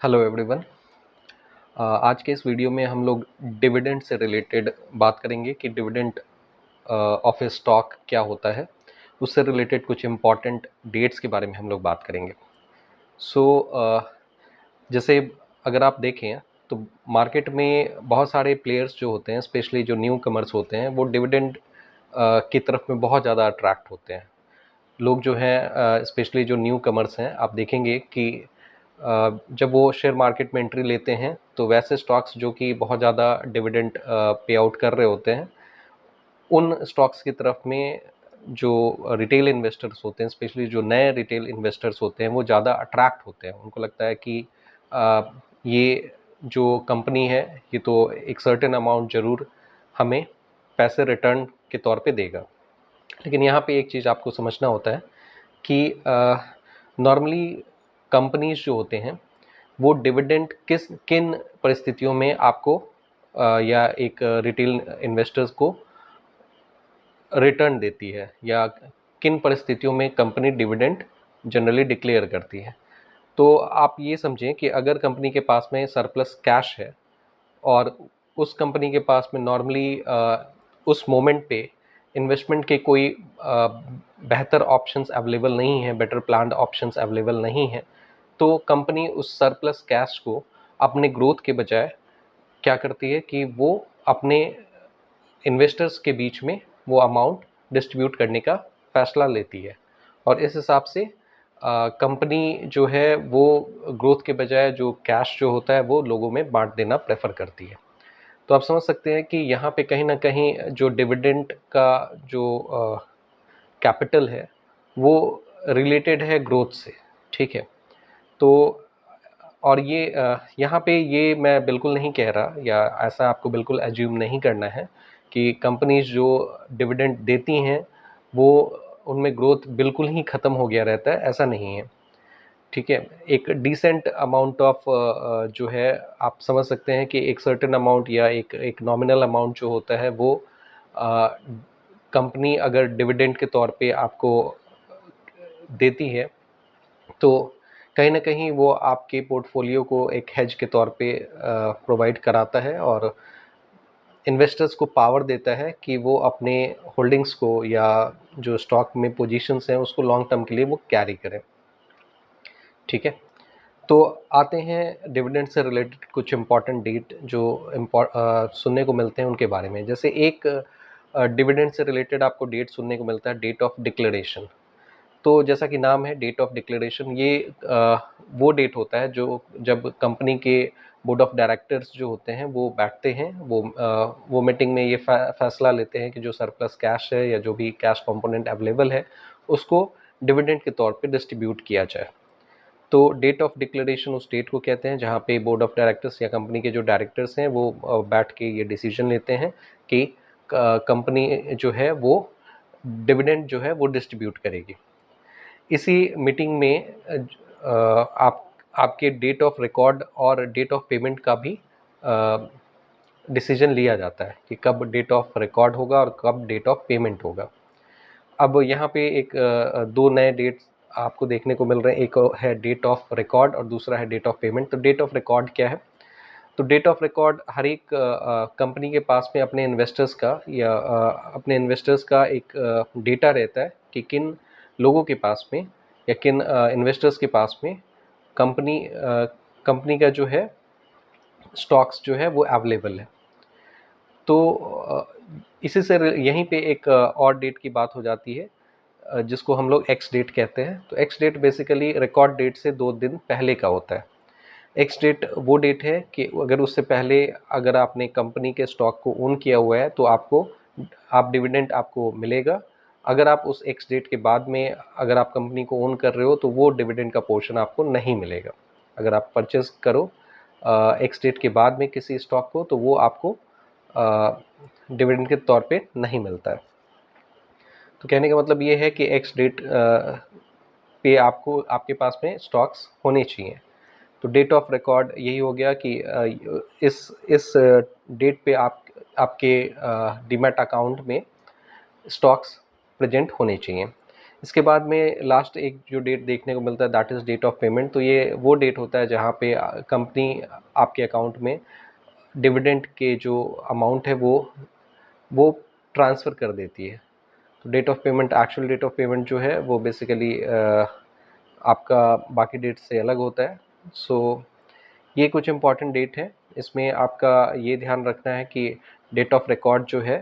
Hello everyone. आज के इस वीडियो में हम लोग डिविडेंड से रिलेटेड बात करेंगे कि डिविडेंड ऑफ ए स्टॉक क्या होता है। उससे रिलेटेड कुछ इम्पॉर्टेंट डेट्स के बारे में हम लोग बात करेंगे। जैसे अगर आप देखें तो मार्केट में बहुत सारे प्लेयर्स जो होते हैं, स्पेशली जो न्यू कमर्स होते हैं, वो डिविडेंड की तरफ में बहुत ज़्यादा अट्रैक्ट होते हैं। लोग जो हैं, स्पेशली जो न्यू कमर्स हैं, आप देखेंगे कि जब वो शेयर मार्केट में एंट्री लेते हैं तो वैसे स्टॉक्स जो कि बहुत ज़्यादा डिविडेंड पे आउट कर रहे होते हैं, उन स्टॉक्स की तरफ में जो रिटेल इन्वेस्टर्स होते हैं, स्पेशली जो नए रिटेल इन्वेस्टर्स होते हैं, वो ज़्यादा अट्रैक्ट होते हैं। उनको लगता है कि ये जो कंपनी है, ये तो एक सर्टेन अमाउंट ज़रूर हमें पैसे रिटर्न के तौर पे देगा। लेकिन यहाँ पे एक चीज़ आपको समझना होता है कि नॉर्मली कंपनीज जो होते हैं वो डिविडेंड किन परिस्थितियों में आपको या एक रिटेल इन्वेस्टर्स को रिटर्न देती है, या किन परिस्थितियों में कंपनी डिविडेंड जनरली डिक्लेयर करती है। तो आप ये समझें कि अगर कंपनी के पास में सरप्लस कैश है और उस कंपनी के पास में नॉर्मली उस मोमेंट पे इन्वेस्टमेंट के कोई बेहतर ऑप्शंस अवेलेबल नहीं हैं, बेटर प्लान्ड ऑप्शंस अवेलेबल नहीं हैं, तो कंपनी उस सरप्लस कैश को अपने ग्रोथ के बजाय क्या करती है कि वो अपने इन्वेस्टर्स के बीच में वो अमाउंट डिस्ट्रीब्यूट करने का फैसला लेती है। और इस हिसाब से कंपनी जो है वो ग्रोथ के बजाय जो कैश जो होता है वो लोगों में बांट देना प्रेफर करती है। तो आप समझ सकते हैं कि यहाँ पे कहीं ना कहीं जो डिविडेंड का जो कैपिटल है वो रिलेटेड है ग्रोथ से। ठीक है। तो और ये यहाँ पे ये मैं बिल्कुल नहीं कह रहा, या ऐसा आपको बिल्कुल एज्यूम नहीं करना है कि कंपनीज जो डिविडेंड देती हैं वो उनमें ग्रोथ बिल्कुल ही ख़त्म हो गया रहता है, ऐसा नहीं है। ठीक है। एक डिसेंट अमाउंट ऑफ जो है, आप समझ सकते हैं कि एक सर्टेन अमाउंट या एक नॉमिनल अमाउंट जो होता है वो कंपनी अगर डिविडेंड के तौर पे आपको देती है तो कहीं ना कहीं वो आपके पोर्टफोलियो को एक हेज के तौर पे प्रोवाइड कराता है और इन्वेस्टर्स को पावर देता है कि वो अपने होल्डिंग्स को या जो स्टॉक में पोजीशंस हैं उसको लॉन्ग टर्म के लिए वो कैरी करें। ठीक है। तो आते हैं डिविडेंड से रिलेटेड कुछ इम्पॉर्टेंट डेट जो सुनने को मिलते हैं उनके बारे में। जैसे एक डिविडेंड से रिलेटेड आपको डेट सुनने को मिलता है, डेट ऑफ डिक्लेरेशन। तो जैसा कि नाम है डेट ऑफ डिक्लेरेशन, ये वो डेट होता है जो जब कंपनी के बोर्ड ऑफ डायरेक्टर्स जो होते हैं वो बैठते हैं, वो मीटिंग में ये फैसला लेते हैं कि जो सरप्लस कैश है या जो भी कैश कंपोनेंट अवेलेबल है उसको डिविडेंड के तौर पे डिस्ट्रीब्यूट किया जाए। तो डेट ऑफ डिक्लेरेशन उस डेट को कहते हैं जहाँ पे बोर्ड ऑफ डायरेक्टर्स या कंपनी के जो डायरेक्टर्स हैं वो बैठ के ये डिसीजन लेते हैं कि कंपनी जो है वो डिविडेंड जो है वो डिस्ट्रीब्यूट करेगी। इसी मीटिंग में आपके डेट ऑफ रिकॉर्ड और डेट ऑफ पेमेंट का भी डिसीजन लिया जाता है कि कब डेट ऑफ रिकॉर्ड होगा और कब डेट ऑफ पेमेंट होगा। अब यहाँ पे एक दो नए डेट्स आपको देखने को मिल रहे हैं, एक है डेट ऑफ रिकॉर्ड और दूसरा है डेट ऑफ पेमेंट। तो डेट ऑफ रिकॉर्ड क्या है? तो डेट ऑफ रिकॉर्ड हर एक कंपनी के पास में अपने इन्वेस्टर्स का या अपने इन्वेस्टर्स का एक डेटा रहता है कि किन लोगों के पास में या किन इन्वेस्टर्स के पास में कंपनी का जो है स्टॉक्स जो है वो अवेलेबल है। तो इसी से यहीं पे एक और डेट की बात हो जाती है जिसको हम लोग एक्स डेट कहते हैं। तो ex date basically record date से 2 दिन पहले का होता है। एक्स डेट वो डेट है कि अगर उससे पहले अगर आपने कंपनी के स्टॉक को ओन किया हुआ है तो आप डिविडेंड आपको मिलेगा। अगर आप उस एक्स डेट के बाद में अगर आप कंपनी को ओन कर रहे हो तो वो डिविडेंड का पोर्शन आपको नहीं मिलेगा। अगर आप परचेज करो एक्स डेट के बाद में किसी स्टॉक को तो वो आपको डिविडेंड के तौर पे नहीं मिलता है। तो कहने का मतलब ये है कि एक्स डेट पे आपको आपके पास में स्टॉक्स होने चाहिए। तो डेट ऑफ रिकॉर्ड यही हो गया कि इस डेट पे आपके डीमैट अकाउंट में स्टॉक्स प्रेजेंट होने चाहिए। इसके बाद में लास्ट एक जो डेट देखने को मिलता है that is date of payment. तो ये वो डेट होता है जहाँ पे कंपनी आपके अकाउंट में डिविडेंड के जो अमाउंट है वो ट्रांसफ़र कर देती है। तो date of payment, actual date of payment जो है वो बेसिकली आपका बाकी डेट से अलग होता है। सो ये कुछ इम्पॉर्टेंट डेट है। इसमें आपका ये ध्यान रखना है कि डेट ऑफ रिकॉर्ड जो है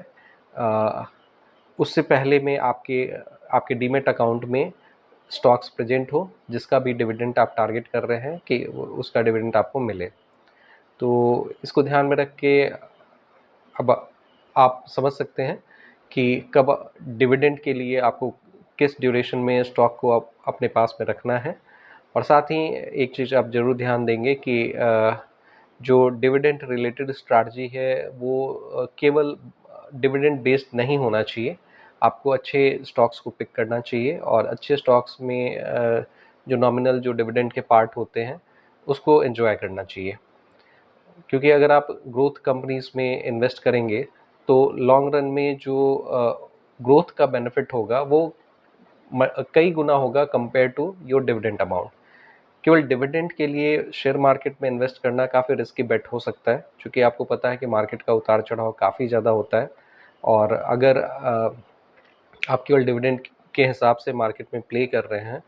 उससे पहले में आपके डीमेट अकाउंट में स्टॉक्स प्रेजेंट हो जिसका भी डिविडेंड आप टारगेट कर रहे हैं कि उसका डिविडेंड आपको मिले। तो इसको ध्यान में रख के अब आप समझ सकते हैं कि कब डिविडेंड के लिए आपको किस ड्यूरेशन में स्टॉक को आप अपने पास में रखना है। और साथ ही एक चीज़ आप ज़रूर ध्यान देंगे कि जो डिविडेंड रिलेटेड स्ट्रैटेजी है वो केवल डिविडेंड बेस्ड नहीं होना चाहिए। आपको अच्छे स्टॉक्स को पिक करना चाहिए और अच्छे स्टॉक्स में जो नॉमिनल जो डिविडेंड के पार्ट होते हैं उसको एंजॉय करना चाहिए। क्योंकि अगर आप ग्रोथ कंपनीज में इन्वेस्ट करेंगे तो लॉन्ग रन में जो ग्रोथ का बेनिफिट होगा वो कई गुना होगा compare to your dividend amount. केवल डिविडेंड के लिए शेयर मार्केट में इन्वेस्ट करना काफ़ी रिस्की बेट हो सकता है, क्योंकि आपको पता है कि मार्केट का उतार चढ़ाव काफ़ी ज़्यादा होता है। और अगर आप केवल डिविडेंड के हिसाब से मार्केट में प्ले कर रहे हैं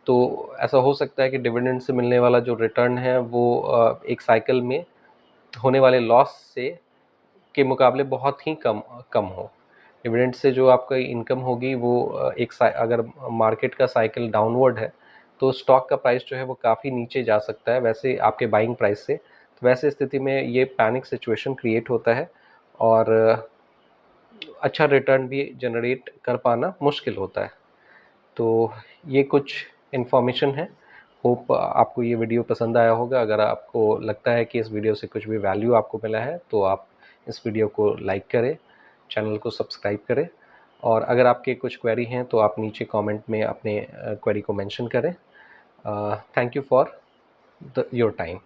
तो ऐसा हो सकता है कि डिविडेंड से मिलने वाला जो रिटर्न है वो एक साइकिल में होने वाले लॉस से के मुकाबले बहुत ही कम कम हो। डिविडेंड से जो आपका इनकम होगी वो अगर मार्केट का साइकिल डाउनवर्ड है तो स्टॉक का प्राइस जो है वो काफ़ी नीचे जा सकता है वैसे आपके बाइंग प्राइस से। तो वैसे स्थिति में ये पैनिक सिचुएशन क्रिएट होता है और अच्छा रिटर्न भी जनरेट कर पाना मुश्किल होता है। तो ये कुछ इन्फॉर्मेशन है। होप आपको ये वीडियो पसंद आया होगा। अगर आपको लगता है कि इस वीडियो से कुछ भी वैल्यू आपको मिला है तो आप इस वीडियो को लाइक करें, चैनल को सब्सक्राइब करें और अगर आपके कुछ क्वेरी हैं तो आप नीचे कमेंट में अपने क्वेरी को मेंशन करें। Thank you for your time.